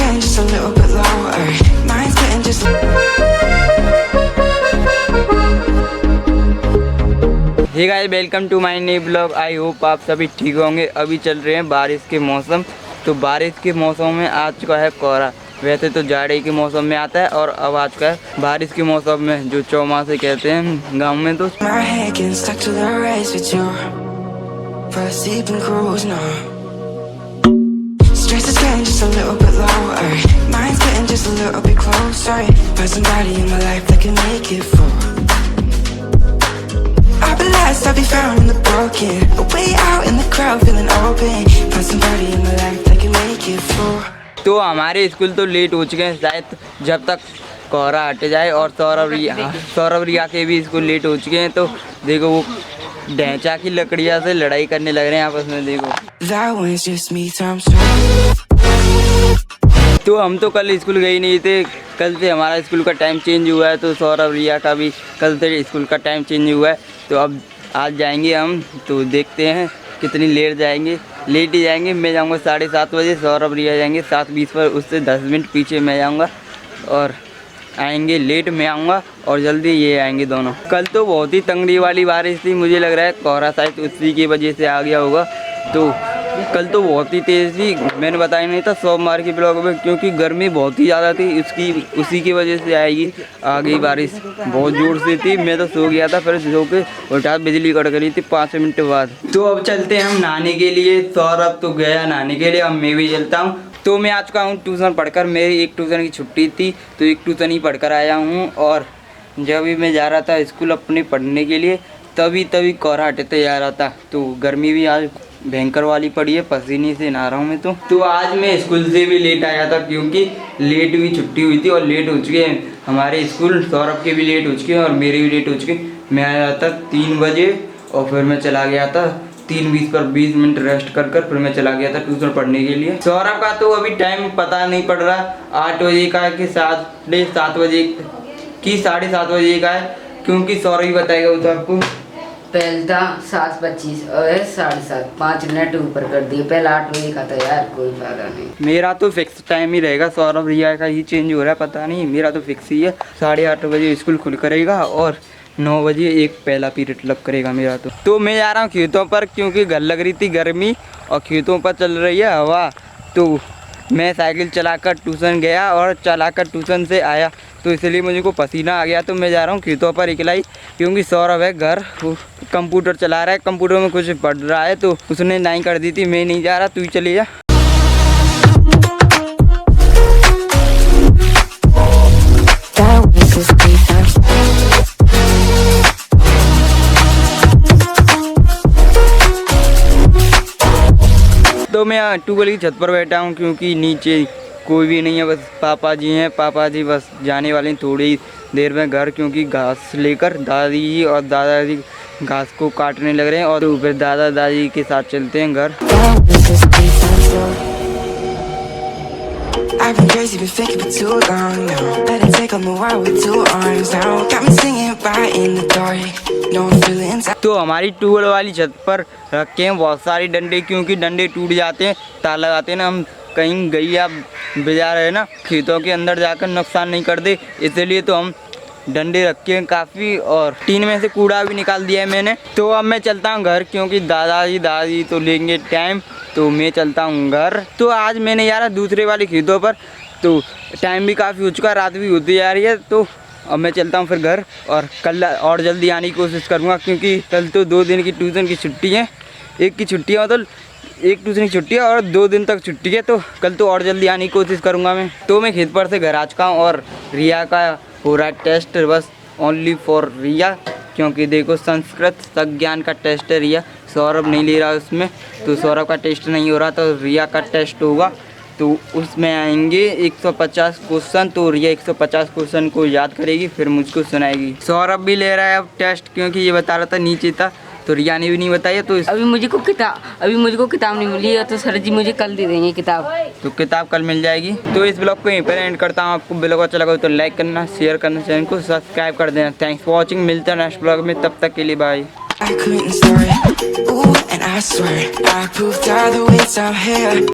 getting just a little bit lower. Mine's getting just. पहले था 7:25 और 7:30, 5 मिनट ऊपर कर दिए। पहले 8 बजे का था यार, कोई फायदा नहीं। मेरा तो फिक्स टाइम ही रहेगा, सौरभ रिया का ही चेंज हो रहा है, पता नहीं। मेरा तो फिक्स ही है, 8:30 बजे स्कूल खुल करेगा और 9 बजे एक पहला पीरियड लग करेगा मेरा। तो मैं जा रहा हूँ खेतों पर, क्योंकि घर लग रही थी गर्मी और खेतों पर चल रही है हवा। तो मैं साइकिल चलाकर ट्यूशन गया और चलाकर ट्यूशन से आया, तो इसलिए मुझे को पसीना आ गया। तो मैं जा रहा हूँ खेतों पर अकेला ही, क्योंकि सौरभ है घर, वो कंप्यूटर चला रहा है, कंप्यूटर में कुछ पढ़ रहा है। तो उसने नहीं कर दी थी, मैं नहीं जा रहा, तू ही चले जा। तो मैं ट्यूबवेल की छत पर बैठा हूँ, क्योंकि नीचे कोई भी नहीं है, बस पापा जी हैं। पापा जी बस जाने वाले हैं थोड़ी देर में घर, क्योंकि घास लेकर दादी जी और दादाजी घास को काटने लग रहे हैं। और तो फिर दादा दादी के साथ चलते हैं घर। I've been crazy, been thinking for too long now. Let it take on the world with 2 arms now. Got me singing right in the dark. No I'm feeling. तो हमारी ट्यूबवेल वाली छत पर रखे हैं बहुत सारे डंडे, क्योंकि डंडे टूट जाते हैं, तार लगाते हैं ना। हम कहीं गैया बिजा रहे ना, खेतों के अंदर जाकर नुकसान नहीं कर दे, इसलिए तो हम डंडे रखे हैं काफ़ी। और टीन में से कूड़ा भी निकाल दिया है मैंने। तो अब मैं चलता हूँ घर, क्योंकि दादाजी दादी तो लेंगे टाइम, तो मैं चलता हूँ घर। तो आज मैंने यार दूसरे वाले खेतों पर, तो टाइम भी काफ़ी हो चुका, रात भी होती जा रही है। तो अब मैं चलता हूँ फिर घर, और कल और जल्दी आने की कोशिश करूँगा, क्योंकि कल तो 2 दिन की ट्यूशन की छुट्टी है। एक की छुट्टी है, मतलब एक ट्यूशन की छुट्टी है और 2 दिन तक छुट्टी है। तो कल तो और जल्दी आने की कोशिश करूँगा मैं। तो मैं खेत पर से घर आ चुका हूँ और रिया का हो रहा है टेस्ट, बस ओनली फॉर रिया, क्योंकि देखो संस्कृत संज्ञान का टेस्ट है रिया, सौरभ नहीं ले रहा उसमें। तो सौरभ का टेस्ट नहीं हो रहा, तो रिया का टेस्ट होगा। तो उसमें आएंगे 150 क्वेश्चन, तो रिया 150 क्वेश्चन को याद करेगी, फिर मुझको सुनाएगी। सौरभ भी ले रहा है अब टेस्ट, क्योंकि ये बता रहा था नीचे था, तो रिया ने भी नहीं बताया। तो अभी मुझको किताब नहीं मिली है, तो सर जी मुझे कल दे देंगे किताब। तो किताब कल मिल जाएगी। तो इस ब्लॉग को यहीं पर एंड करता हूँ। आपको ब्लॉग अच्छा लगा तो लाइक करना, शेयर करना, चैनल को सब्सक्राइब कर देना। थैंक्स फॉर वॉचिंग, मिलते हैं नेक्स्ट ब्लॉग में, तब तक के लिए bye. I couldn't start, ooh, and I swear I proved all the ways I'm here.